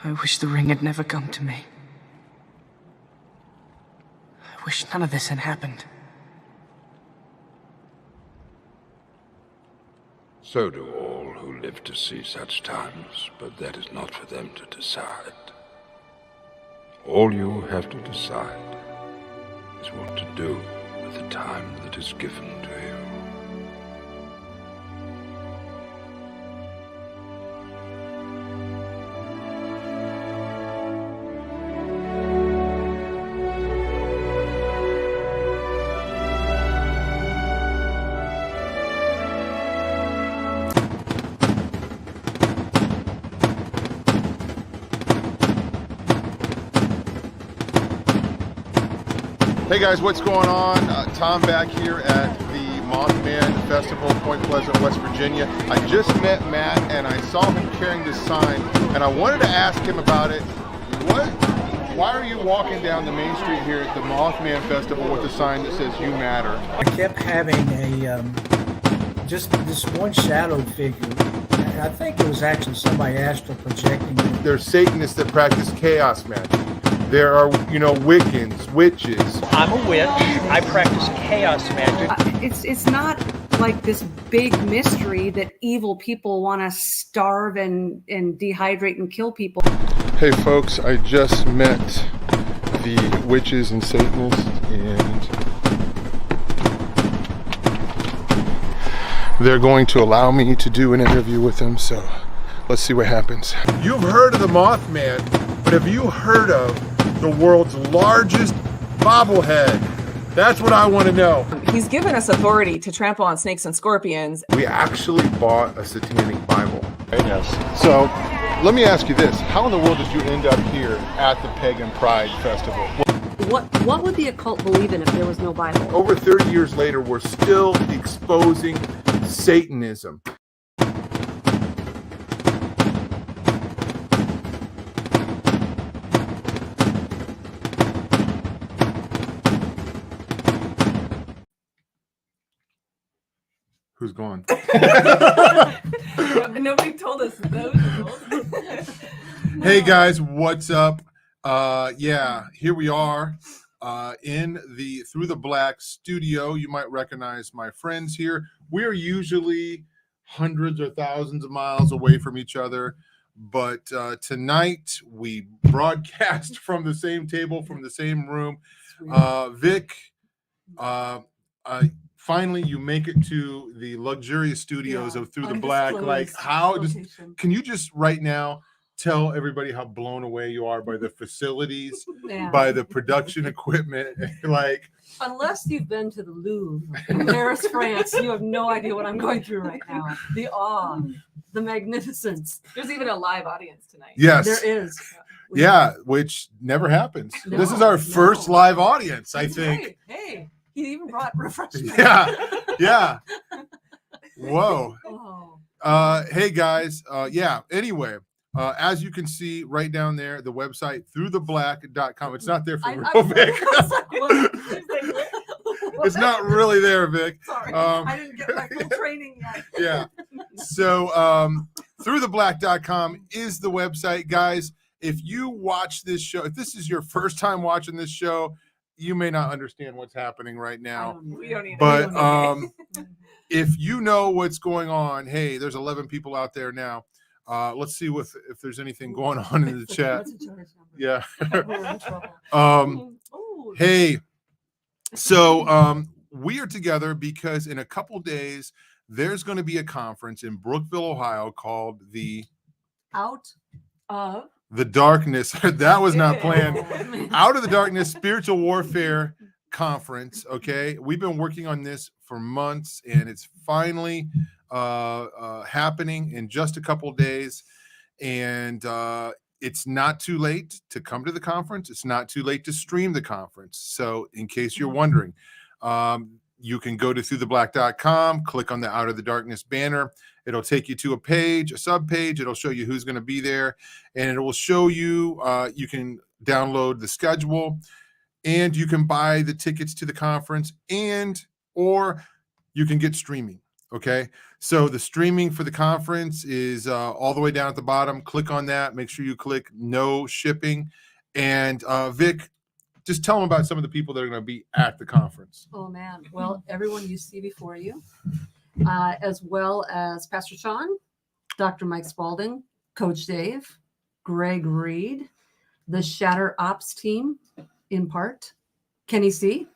I wish the ring had never come to me. I wish none of this had happened. So do all who live to see such times, but that is not for them to decide. All you have to decide is what to do with the time that is given to you. Hey guys, what's going on? Tom back here at the Mothman Festival, Point Pleasant, West Virginia. I just met Matt and I saw him carrying this sign and I wanted to ask him about it. Why are you walking down the main street here at the Mothman Festival with a sign that says "You Matter"? I kept having just this one shadow figure. And I think it was actually somebody astral projecting it. There's Satanists that practice chaos magic. There are, Wiccans, witches. I'm a witch. I practice chaos magic. It's not like this big mystery that evil people want to starve and dehydrate and kill people. Hey folks, I just met the witches and Satanists and they're going to allow me to do an interview with them, so let's see what happens. You've heard of the Mothman, but have you heard of the world's largest bobblehead? That's what I want to know. He's given us authority to trample on snakes and scorpions. We actually bought a satanic Bible. Yes. So let me ask you this. How in the world did you end up here at the Pagan Pride Festival? What would the occult believe in if there was no Bible? Over 30 years later, we're still exposing Satanism. Who's gone? Nobody told us those rules. Hey guys, what's up? Yeah, here we are in the Through the Black studio. You might recognize my friends here. We are usually hundreds or thousands of miles away from each other, but tonight we broadcast from the same table, from the same room. Vic, finally you make it to the luxurious studios of Through the Black. Like, can you just right now tell everybody how blown away you are by the facilities, by the production equipment? Like, Unless you've been to the Louvre in Paris, France, you have no idea what I'm going through right now. The awe, the magnificence. There's even a live audience tonight. yes, There is. yeah, which never happens. No, This is our first no. live audience, I That's think. right. Hey, he even brought refreshments. Yeah. Whoa. Oh. Hey guys. Anyway, as you can see right down there, the website throughtheblack.com. It's not there for real, Vic. It's not really there, Vic. Sorry, I didn't get my full training yet. Yeah. So throughtheblack.com is the website, guys. If you watch this show, if this is your first time watching this show, you may not understand what's happening right now. We don't either. But if you know what's going on, hey, there's 11 people out there now. Let's see if there's anything going on in the chat. Yeah. We're in trouble. Hey, so we are together because in a couple days there's going to be a conference in Brookville, Ohio called the Out of Darkness. That was not planned. Out of the Darkness Spiritual Warfare Conference. Okay, we've been working on this for months, and it's finally happening in just a couple days. And it's not too late to come to the conference. It's not too late to stream the conference. So, in case you're wondering, you can go to throughtheblack.com, click on the Out of the Darkness banner. It'll take you to a page, a sub page. It'll show you who's going to be there, and it will show you you can download the schedule, and you can buy the tickets to the conference, or you can get streaming. Okay, so the streaming for the conference is all the way down at the bottom. Click on that. Make sure you click no shipping. And Vic, just tell them about some of the people that are going to be at the conference. Oh man. Well, everyone you see before you, as well as Pastor Sean, Dr. Mike Spalding, Coach Dave, Greg Reed, the Shatter Ops team, in part, Kenny C.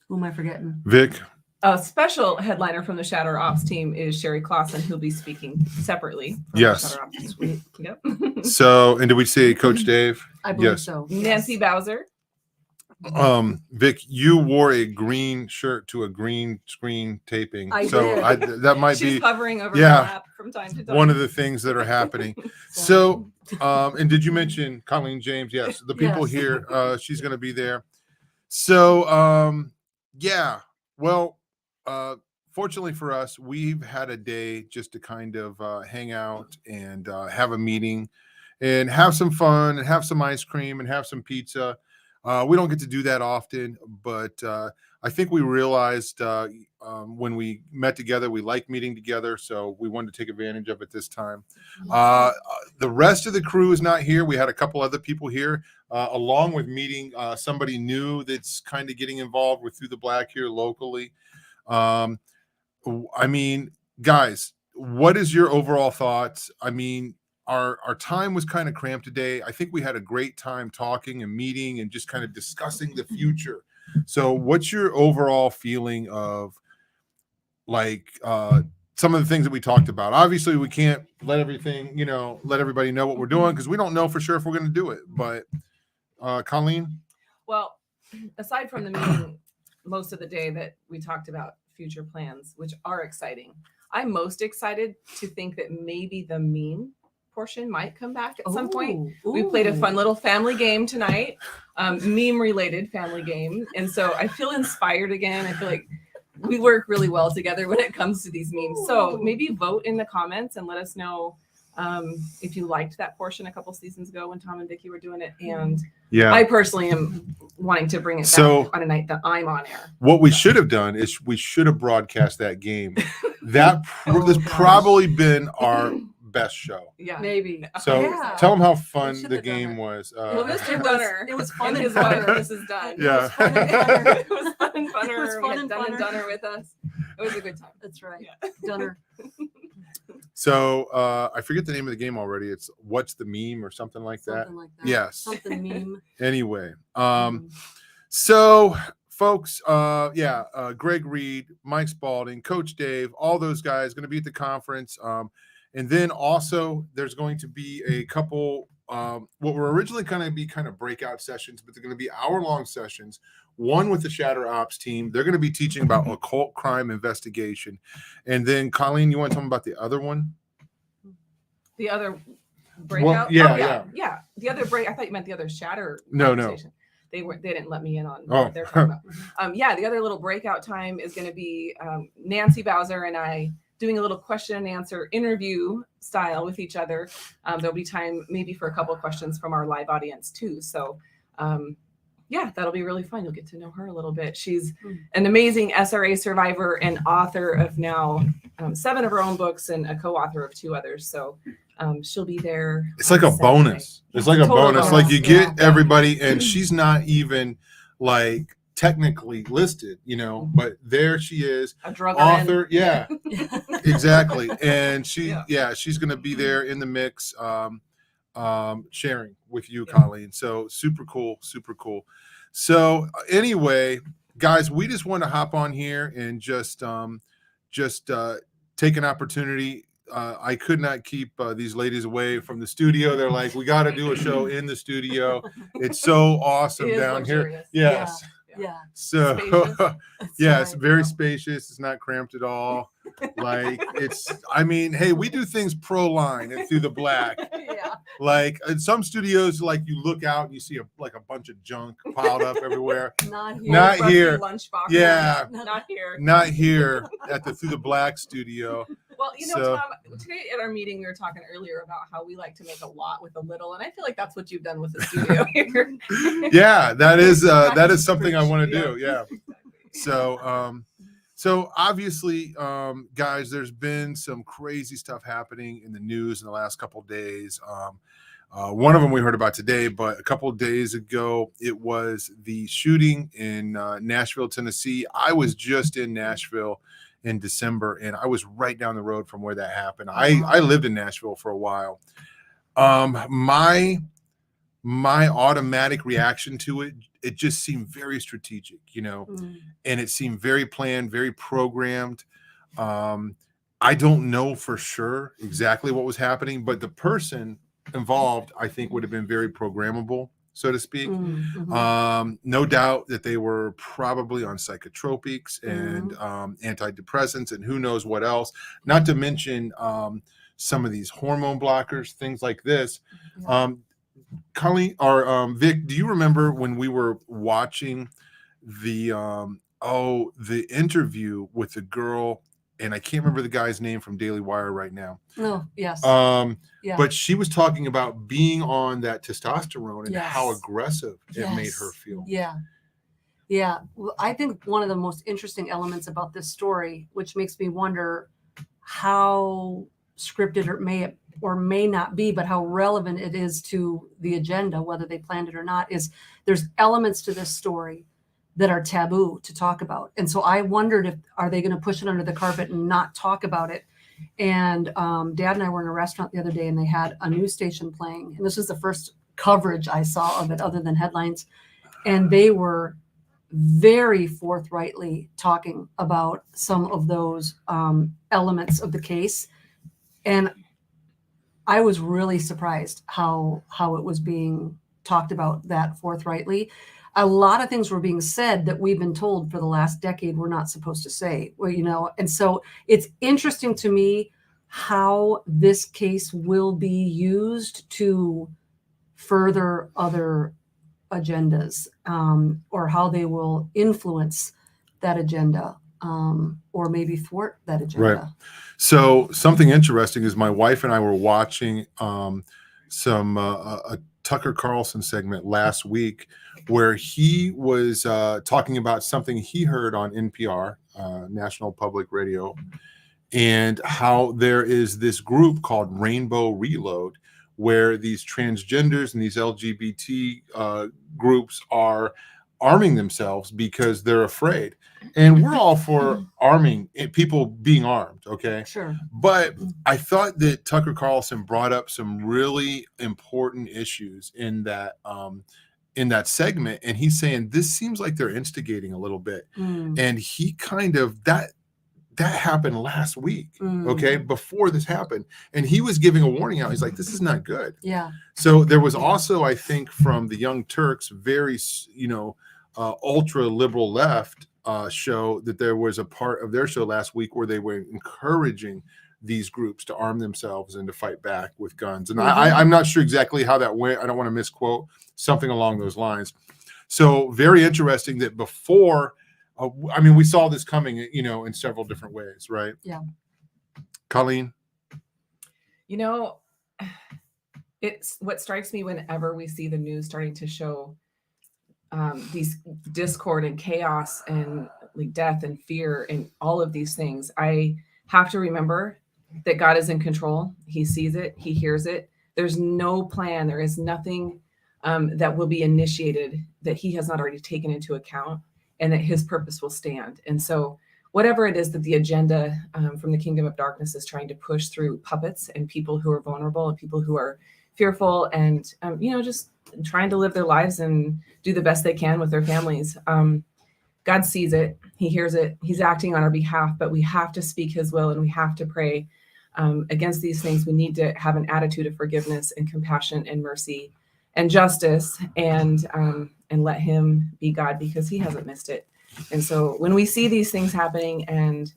Who am I forgetting? Vic. A special headliner from the Shatter Ops team is Sherry Clausen, who'll be speaking separately. From Yes. The Shatter Ops team. Yep. So, and did we say Coach Dave? I believe Yes. so. Nancy Bowser. Vic, you wore a green shirt to a green screen taping. I So did. that might She's be hovering over yeah, the lap from time to time. one of the things that are happening. So, and did you mention Colleen James? Yes, the people Yes. here, she's going to be there. So, yeah, well, fortunately for us, we've had a day just to kind of hang out and have a meeting and have some fun and have some ice cream and have some pizza. We don't get to do that often, but I think we realized when we met together, we like meeting together, so we wanted to take advantage of it this time. The rest of the crew is not here. We had a couple other people here, along with meeting somebody new that's kind of getting involved with Through the Black here locally. I mean, guys, what is your overall thoughts? I mean, our time was kind of cramped today. I think we had a great time talking and meeting and just kind of discussing the future. So what's your overall feeling of like some of the things that we talked about? Obviously, we can't let everybody know what we're doing because we don't know for sure if we're going to do it. But Colleen? Well, aside from the meeting, most of the day that we talked about future plans, which are exciting, I'm most excited to think that maybe the meme portion might come back at some point. We played a fun little family game tonight, meme related family game. And so I feel inspired again. I feel like we work really well together when it comes to these memes. So maybe vote in the comments and let us know if you liked that portion a couple seasons ago when Tom and Vicky were doing it. And Yeah, I personally am wanting to bring it back on a night that I'm on air. What we should have done is we should have broadcast that game. That has probably been our best show. Yeah, Maybe. So Yeah. tell them how We fun should the have done game it. was. Mr. Dunner. It was fun And and his wife, funner. Mrs. Dunn. Yeah. It was fun and funner. It was fun and funner. It was We fun had and Dunn and funner. Dunner with us. It was a good time. That's right. Yeah. Dunner. So I forget the name of the game already. It's What's the Meme or something like that. Something like that. Yes. Something meme. Anyway, so folks, Greg Reed, Mike Spalding, Coach Dave, all those guys going to be at the conference. And then also there's going to be a couple, what were originally going to be kind of breakout sessions, but they're going to be hour-long sessions. One with the Shatter Ops team. They're going to be teaching about occult crime investigation. And then Colleen, you want to tell them about the other one? The other breakout. Well, yeah. The other break. I thought you meant the other Shatter. No. conversation. They didn't let me in on Oh. what they're talking about. The other little breakout time is going to be Nancy Bowser and I doing a little question and answer interview style with each other. There'll be time maybe for a couple of questions from our live audience too. So that'll be really fun. You'll get to know her a little bit. She's an amazing SRA survivor and author of now 7 of her own books and a co-author of 2 others. So she'll be there. It's like a Saturday. bonus. It's like a Total bonus. Like you get Yeah. everybody, and she's not even like technically listed, but there she is, A drug author. Yeah, Yeah. exactly. And she's going to be Mm-hmm. there in the mix, sharing with you, Yeah. Colleen. So super cool. So anyway, guys, we just want to hop on here and just take an opportunity. I could not keep these ladies away from the studio. They're like, we got to do a show in the studio. It's so awesome It is down here. luxurious. Yes. Yeah. So Spacious. That's yes, right. very spacious. It's not cramped at all. Like hey, we do things pro line and Through the Black. Yeah. Like in some studios, like you look out and you see a bunch of junk piled up everywhere. Not here. Not Rusty here. Lunchbox. Yeah. Not here. Not here at the Through the Black studio. Well, So- Tom, today at our meeting, we were talking earlier about how we like to make a lot with a little, and I feel like that's what you've done with the studio here. Yeah, that is Practice something I preach. want to do. Yeah. So So obviously, guys, there's been some crazy stuff happening in the news in the last couple of days. One of them we heard about today, but a couple of days ago, it was the shooting in Nashville, Tennessee. I was just in Nashville in December, and I was right down the road from where that happened. I lived in Nashville for a while. My automatic reaction to it just seemed very strategic, and it seemed very planned, very programmed. I don't know for sure exactly what was happening, but the person involved, I think, would have been very programmable, so to speak. No doubt that they were probably on psychotropics and antidepressants and who knows what else, not to mention some of these hormone blockers, things like this. Colleen or Vic, do you remember when we were watching the interview with the girl, and I can't remember the guy's name from Daily Wire right now. No, yes. Yeah. But she was talking about being on that testosterone and Yes. how aggressive it made Yes. her feel. Yeah. Yeah. Well, I think one of the most interesting elements about this story, which makes me wonder how scripted it may or may not be, but how relevant it is to the agenda, whether they planned it or not, is there's elements to this story that are taboo to talk about. And so I wondered are they going to push it under the carpet and not talk about it? And Dad and I were in a restaurant the other day, and they had a news station playing. And this was the first coverage I saw of it other than headlines. And they were very forthrightly talking about some of those elements of the case. And I was really surprised how it was being talked about that forthrightly. A lot of things were being said that we've been told for the last decade we're not supposed to say. Well, and so it's interesting to me how this case will be used to further other agendas, or how they will influence that agenda, or maybe thwart that agenda. Right. So something interesting is my wife and I were watching a Tucker Carlson segment last week where he was talking about something he heard on NPR, National Public Radio, and how there is this group called Rainbow Reload, where these transgenders and these LGBT groups are arming themselves because they're afraid. And we're all for arming people being armed, okay? Sure. But I thought that Tucker Carlson brought up some really important issues in that segment, and he's saying this seems like they're instigating a little bit. And he kind of that happened last week, okay, before this happened, and he was giving a warning out. He's like, this is not good. Yeah. So there was also, I think, from the Young Turks, very ultra liberal left show, that there was a part of their show last week where they were encouraging these groups to arm themselves and to fight back with guns. And I'm not sure exactly how that went. I don't want to misquote, something along those lines. So very interesting that before, we saw this coming, in several different ways, right? Yeah. Colleen? It's what strikes me whenever we see the news starting to show these discord and chaos and like death and fear and all of these things. I have to remember that God is in control. He sees it. He hears it. There's no plan. There is nothing that will be initiated that he has not already taken into account, and that his purpose will stand. And so whatever it is that the agenda from the kingdom of darkness is trying to push through puppets and people who are vulnerable and people who are fearful and, just trying to live their lives and do the best they can with their families. God sees it. He hears it. He's acting on our behalf, but we have to speak his will and we have to pray against these things. We need to have an attitude of forgiveness and compassion and mercy and justice, and let him be God, because he hasn't missed it. And so when we see these things happening and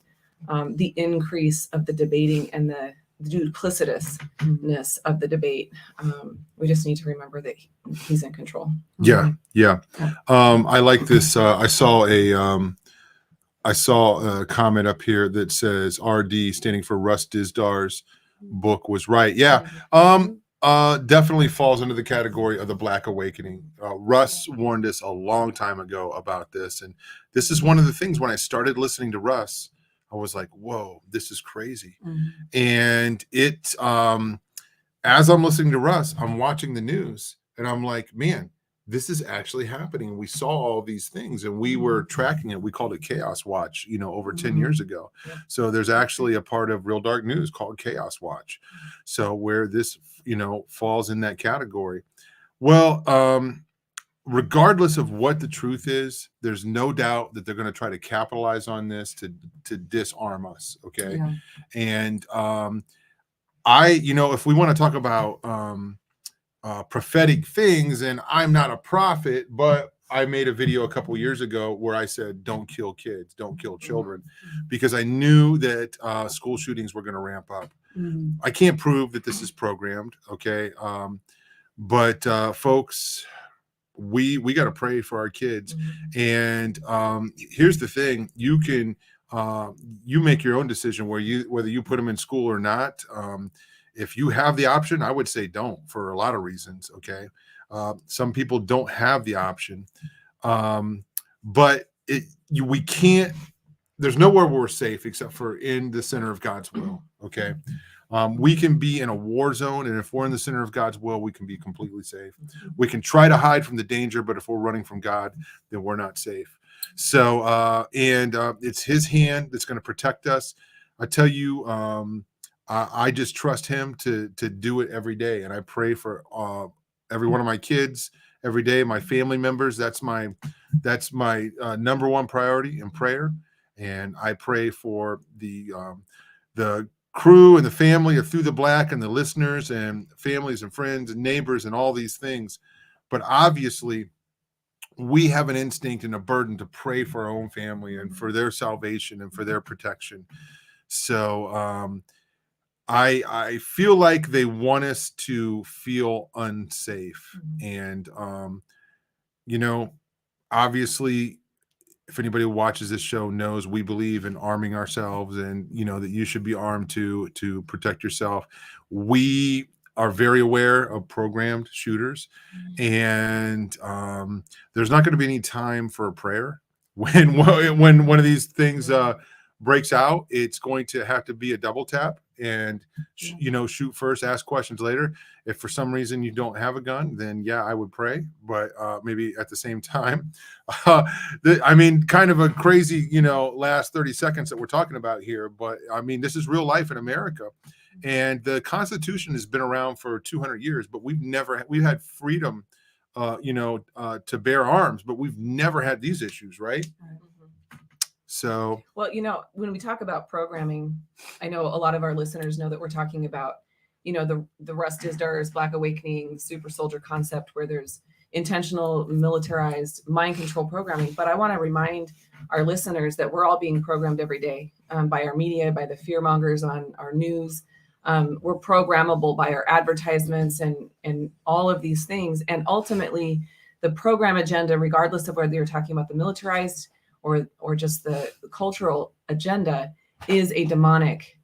the increase of the debating and the duplicitousness of the debate, we just need to remember that he's in control. Yeah. I like this. I saw a comment up here that says RD, standing for Russ Disdar's book, was right. Yeah. definitely falls into the category of the Black Awakening. Russ warned us a long time ago about this, and this is one of the things. When I started listening to Russ, I was like, "Whoa, this is crazy!" And it, as I'm listening to Russ, I'm watching the news, and I'm like, "Man, this is actually happening." We saw all these things, and we were tracking it. We called it Chaos Watch, over 10 years ago. So there's actually a part of Real Dark News called Chaos Watch. So where this, falls in that category. Well, regardless of what the truth is, there's no doubt that they're going to try to capitalize on this to disarm us. Okay. Yeah. And if we want to talk about prophetic things, and I'm not a prophet, but I made a video a couple years ago where I said, don't kill kids, don't kill children, because I knew that school shootings were going to ramp up. I can't prove that this is programmed. Okay. But folks, we got to pray for our kids. And here's the thing: you can you make your own decision whether you put them in school or not. If you have the option, I would say don't, for a lot of reasons. Okay. Some people don't have the option. But we can't, there's nowhere where we're safe except for in the center of God's will. Okay. We can be in a war zone, and if we're in the center of God's will, we can be completely safe. We can try to hide from the danger, but if we're running from God, then we're not safe. So, it's His hand that's going to protect us. I tell you, I just trust Him to do it every day, and I pray for every one of my kids every day, my family members. That's my number one priority in prayer, and I pray for the crew and the family of Through the Black and the listeners and families and friends and neighbors and all these things. But obviously, we have an instinct and a burden to pray for our own family and for their salvation and for their protection. So I feel like they want us to feel unsafe. And, obviously, if anybody who watches this show knows, we believe in arming ourselves, and that you should be armed to protect yourself. We are very aware of programmed shooters, and there's not going to be any time for a prayer when one of these things breaks out. It's going to have to be a double tap, and shoot first, ask questions later. If for some reason you don't have a gun, then yeah, I would pray, but maybe at the same time, kind of a crazy, last 30 seconds that we're talking about here. But I mean, this is real life in America, and the Constitution has been around for 200 years, but we've had freedom, to bear arms, but we've never had these issues, right? So, well, when we talk about programming, I know a lot of our listeners know that we're talking about, the Russ Dizdar Black Awakening super soldier concept, where there's intentional militarized mind control programming. But I want to remind our listeners that we're all being programmed every day by our media, by the fear mongers on our news. We're programmable by our advertisements and all of these things. And ultimately, the program agenda, regardless of whether you're talking about the militarized or just the cultural agenda, is a demonic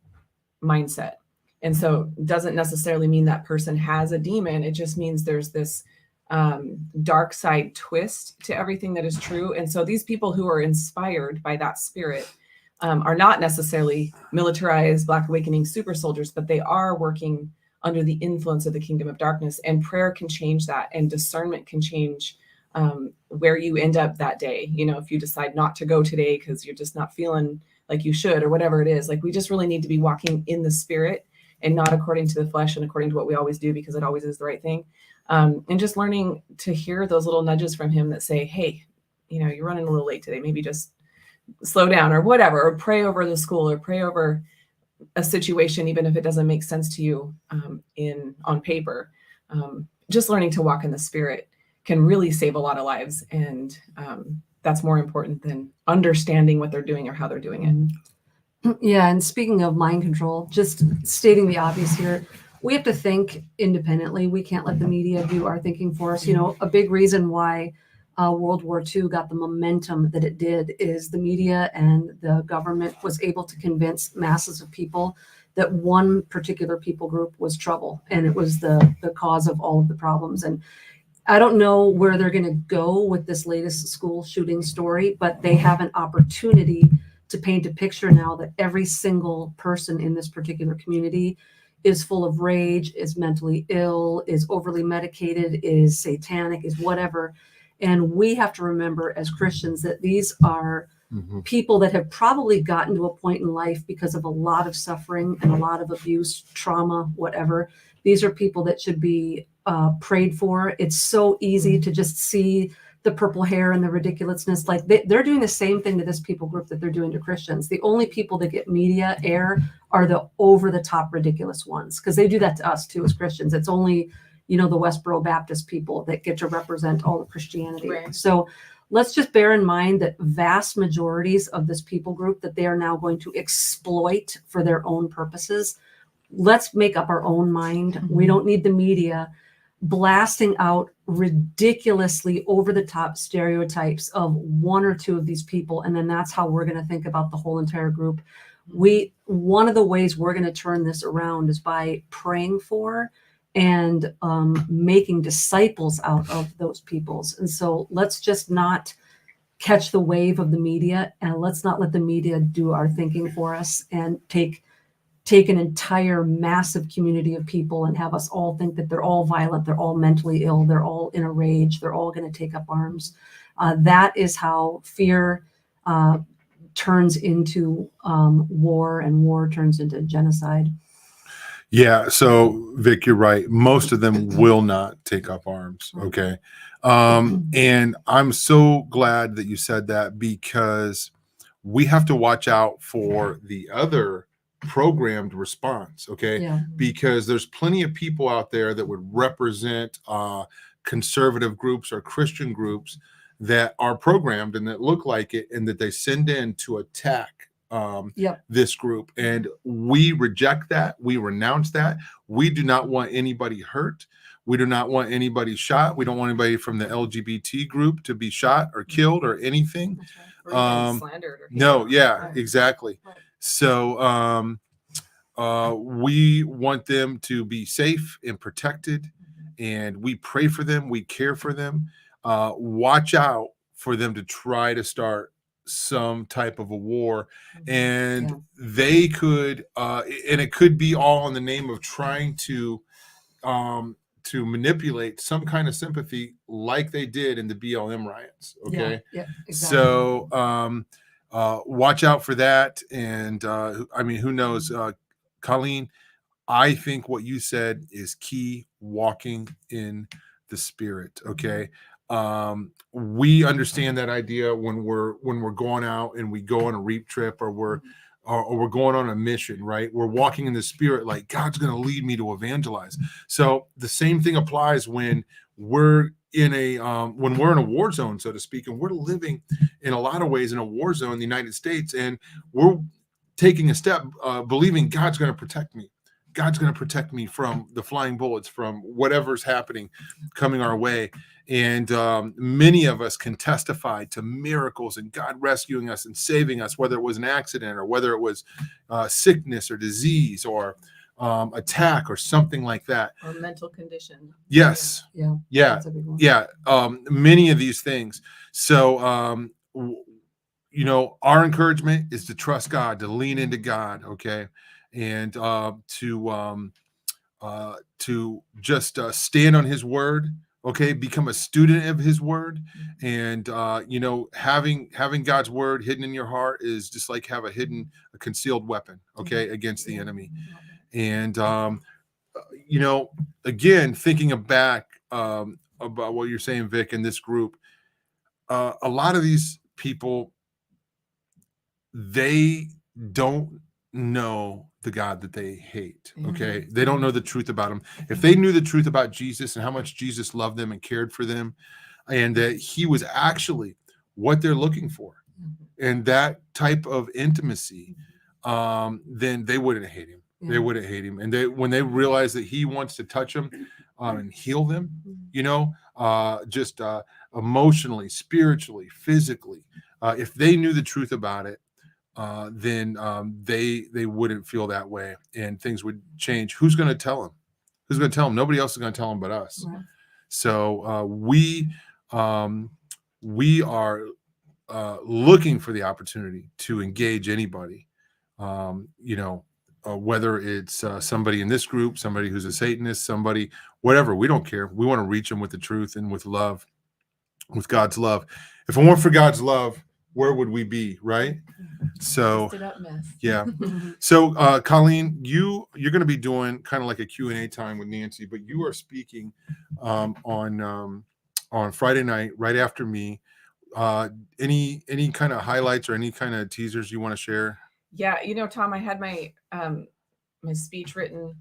mindset. And so it doesn't necessarily mean that person has a demon. It just means there's this dark side twist to everything that is true. And so these people who are inspired by that spirit are not necessarily militarized Black Awakening super soldiers, but they are working under the influence of the kingdom of darkness. And prayer can change that, and discernment can change where you end up that day. If you decide not to go today because you're just not feeling like you should, or whatever it is, like, we just really need to be walking in the spirit and not according to the flesh and according to what we always do, because it always is the right thing. And just learning to hear those little nudges from Him that say, hey, you're running a little late today. Maybe just slow down, or whatever, or pray over the school, or pray over a situation, even if it doesn't make sense to you on paper. Just learning to walk in the spirit can really save a lot of lives. And that's more important than understanding what they're doing or how they're doing it. Yeah. And speaking of mind control, just stating the obvious here, we have to think independently. We can't let the media do our thinking for us. A big reason why World War II got the momentum that it did is the media and the government was able to convince masses of people that one particular people group was trouble, and it was the cause of all of the problems. And I don't know where they're going to go with this latest school shooting story, but they have an opportunity to paint a picture now that every single person in this particular community is full of rage, is mentally ill, is overly medicated, is satanic, is whatever. And we have to remember as Christians that these are people that have probably gotten to a point in life because of a lot of suffering and a lot of abuse, trauma, whatever. These are people that should be prayed for. It's so easy to just see the purple hair and the ridiculousness. Like they're doing the same thing to this people group that they're doing to Christians. The only people that get media air are the over the top ridiculous ones, because they do that to us too as Christians. It's only, the Westboro Baptist people that get to represent all of Christianity. Right. So let's just bear in mind that vast majorities of this people group that they are now going to exploit for their own purposes. Let's make up our own mind. We don't need the media blasting out ridiculously over the top stereotypes of one or two of these people. And then that's how we're going to think about the whole entire group. One of the ways we're going to turn this around is by praying for and making disciples out of those peoples. And so let's just not catch the wave of the media, and let's not let the media do our thinking for us and take an entire massive community of people and have us all think that they're all violent, they're all mentally ill, they're all in a rage, they're all going to take up arms. That is how fear turns into war, and war turns into genocide. Yeah. So Vic, you're right. Most of them will not take up arms. Okay. And I'm so glad that you said that, because we have to watch out for the other programmed response. Okay. Yeah. Because there's plenty of people out there that would represent conservative groups or Christian groups that are programmed and that look like it, and that they send in to attack this group. And we reject that. We renounce that. We do not want anybody hurt. We do not want anybody shot. We don't want anybody from the LGBT group to be shot or killed or anything. Or even slandered. Or No, yeah, Right. exactly. Right. So we want them to be safe and protected, and we pray for them. We care for them. Watch out for them to try to start some type of a war, and they could and it could be all in the name of trying to manipulate some kind of sympathy, like they did in the BLM riots. Okay. Yeah, exactly. So watch out for that. And I mean, who knows? Colleen, I think what you said is key: walking in the Spirit. Okay. We understand that idea when we're going out and we go on a reap trip, or we're going on a mission, right? We're walking in the Spirit, like God's going to lead me to evangelize. So the same thing applies when we're in a war zone, so to speak, and we're living in a lot of ways in a war zone in the United States, and we're taking a step, believing God's going to protect me. God's going to protect me from the flying bullets, from whatever's happening, coming our way. And many of us can testify to miracles and God rescuing us and saving us, whether it was an accident or whether it was sickness or disease or attack or something like that. Or mental condition. Yes. Yeah. Yeah. That's a big one. Yeah. Many of these things. So, our encouragement is to trust God, to lean into God. Okay. And to just stand on his word. Okay, become a student of his word. And having God's word hidden in your heart is just like have a concealed weapon, okay, against the enemy. And again, thinking back about what you're saying, Vic, in this group, a lot of these people, they don't know the God that they hate. Okay. They don't know the truth about him. If they knew the truth about Jesus and how much Jesus loved them and cared for them, and that he was actually what they're looking for, and that type of intimacy, then they wouldn't hate him. They wouldn't hate him. And when they realize that he wants to touch them and heal them, just emotionally, spiritually, physically, if they knew the truth about it, then they wouldn't feel that way, and things would change. Who's going to tell them? Who's going to tell them? Nobody else is going to tell them but us. Right. So we are looking for the opportunity to engage anybody. Whether it's somebody in this group, somebody who's a Satanist, somebody, whatever, we don't care. We want to reach them with the truth and with love, with God's love. If it weren't for God's love, where would we be, right? So, Busted up mess. yeah. So, Colleen, you're going to be doing kind of like a Q&A time with Nancy, but you are speaking on Friday night, right after me. Any kind of highlights or any kind of teasers you want to share? Yeah, Tom, I had my my speech written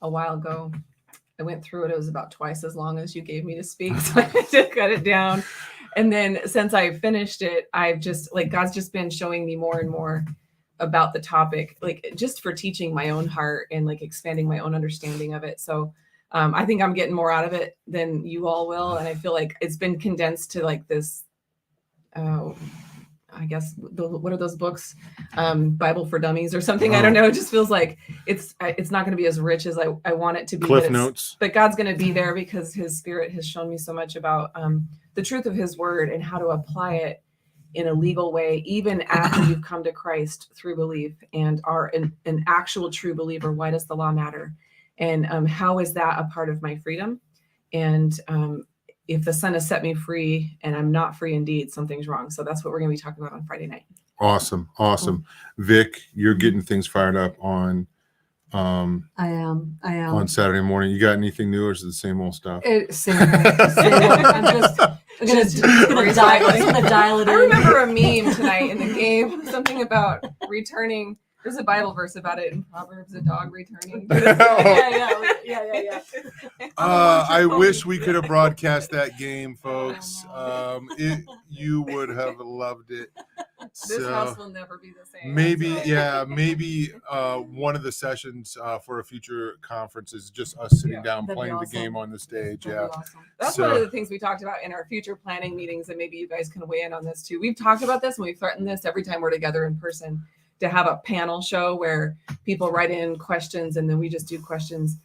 a while ago. I went through it. It was about twice as long as you gave me to speak, so I had to cut it down. And then since I finished it, I've just God's just been showing me more and more about the topic, just for teaching my own heart and expanding my own understanding of it. So I think I'm getting more out of it than you all will, and I feel like it's been condensed to this. I guess what are those books? Bible for Dummies or something. I don't know. It just feels like it's not going to be as rich as I want it to be. Cliff Notes. But God's going to be there because His Spirit has shown me so much about the truth of His Word and how to apply it in a legal way, even after you've come to Christ through belief and are an actual true believer. Why does the law matter? And how is that a part of my freedom? And if the Son has set me free and I'm not free indeed, something's wrong. So that's what we're going to be talking about on Friday night. Awesome. Vic, you're getting things fired up on I am. on Saturday morning. You got anything new, or is it the same old stuff? Same old. I'm just gonna dial it in. I remember a meme tonight in the game, something about returning. There's a Bible verse about it in Proverbs, a dog returning. Yeah. I wish we could have broadcast that game, folks. You would have loved it. This house will never be the same. Maybe one of the sessions for a future conference is just us sitting down playing the game on the stage. That'd be awesome. That's one of the things we talked about in our future planning meetings, and maybe you guys can weigh in on this too. We've talked about this and we've threatened this every time we're together in person, to have a panel show where people write in questions and then we just do questions.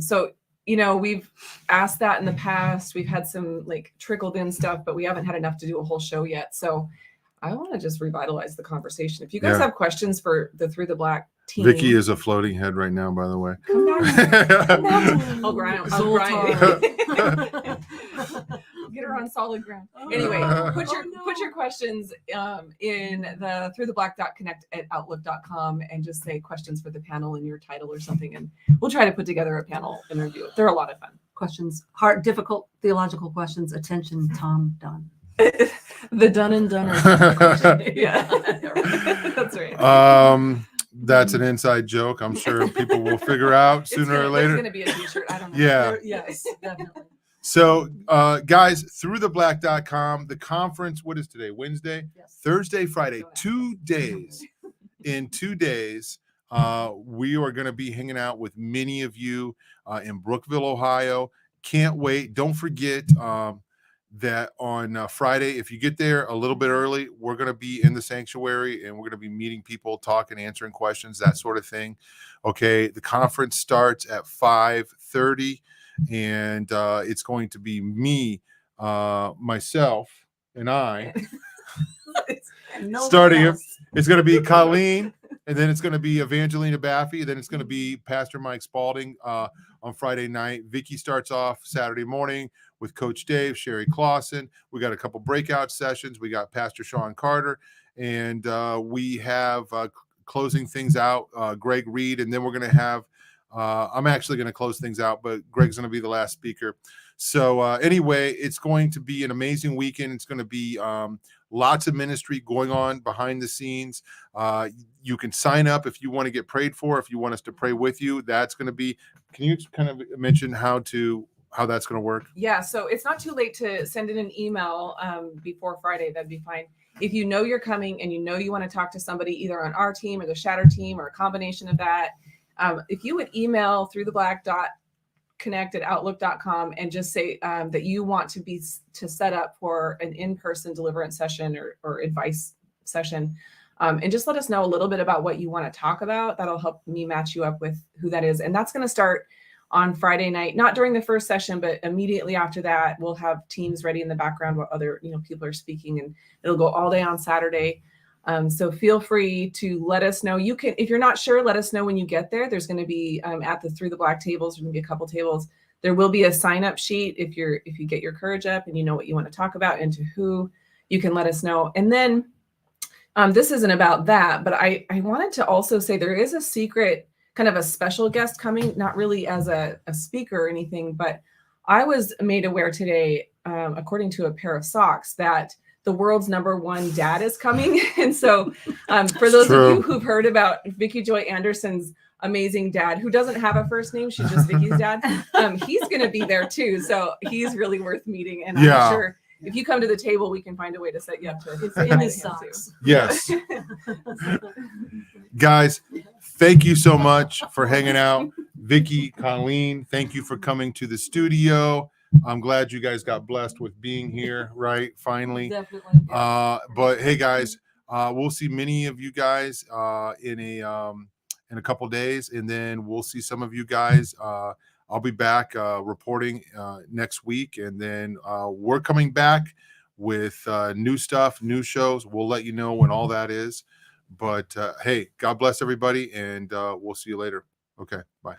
So we've asked that in the past. We've had some trickled in stuff, but we haven't had enough to do a whole show yet. So I want to just revitalize the conversation. If you guys have questions for the Through the Black team. Vicky is a floating head right now, by the way. Come down. I'll grind. Get her on solid ground. Anyway, put your questions in the throughtheblack.connect@outlook.com and just say questions for the panel in your title or something, and we'll try to put together a panel interview. They're a lot of fun. Questions, hard, difficult theological questions. Attention, Tom Dunn. The done and done. Yeah, that's right. That's an inside joke. I'm sure people will figure out sooner or later. It's going to be a t-shirt. I don't know. Yeah. Yes, definitely. So, guys, throughtheblack.com, the conference, what is today? Wednesday? Yes. Thursday, Friday, 2 days. In 2 days, we are going to be hanging out with many of you in Brookville, Ohio. Can't wait. Don't forget that on Friday, if you get there a little bit early, we're going to be in the sanctuary and we're going to be meeting people, talking, answering questions, that sort of thing. Okay. The conference starts at 5:30. And it's going to be me, myself, and I starting it. It's going to be Colleen, and then it's going to be Evangelina Baffy, and then it's going to be Pastor Mike Spalding on Friday night. Vicky starts off Saturday morning with Coach Dave, Sherry Clausen. We got a couple breakout sessions. We got Pastor Sean Carter, and we have closing things out, Greg Reed, and then we're going to have I'm actually going to close things out, but Greg's going to be the last speaker. So anyway, it's going to be an amazing weekend. It's going to be lots of ministry going on behind the scenes. You can sign up if you want to get prayed for, if you want us to pray with you. That's going to be, can you kind of mention how that's going to work? Yeah, so it's not too late to send in an email before Friday. That'd be fine. If you know you're coming and you know you want to talk to somebody either on our team or the Shatter team or a combination of that, if you would email throughtheblack.connect@outlook.com and just say that you want to set up for an in-person deliverance session or advice session, And just let us know a little bit about what you want to talk about. That'll help me match you up with who that is. And that's going to start on Friday night, not during the first session, but immediately after that. We'll have teams ready in the background while other people are speaking, and it'll go all day on Saturday. So feel free to let us know. You can, if you're not sure, let us know when you get there. There's going to be at the Through the Black tables, there's going to be a couple tables. There will be a sign-up sheet if you get your courage up and you know what you want to talk about and to who. You can let us know. And then this isn't about that, but I wanted to also say there is a secret, kind of a special guest coming, not really as a speaker or anything, but I was made aware today, according to a pair of socks, that the world's #1 dad is coming. And so for those of you who've heard about Vicki Joy Anderson's amazing dad, who doesn't have a first name, she's just Vicki's dad, he's going to be there too. So he's really worth meeting. And I'm sure if you come to the table, we can find a way to set you up to. It's in his socks. Yes. Guys, thank you so much for hanging out. Vicki, Colleen, thank you for coming to the studio. I'm glad you guys got blessed with being here, right? Finally. Definitely. But hey, guys, we'll see many of you guys in a couple days, and then we'll see some of you guys. I'll be back reporting next week, and then we're coming back with new stuff, new shows. We'll let you know when all that is. But hey, God bless everybody, and we'll see you later. Okay, bye.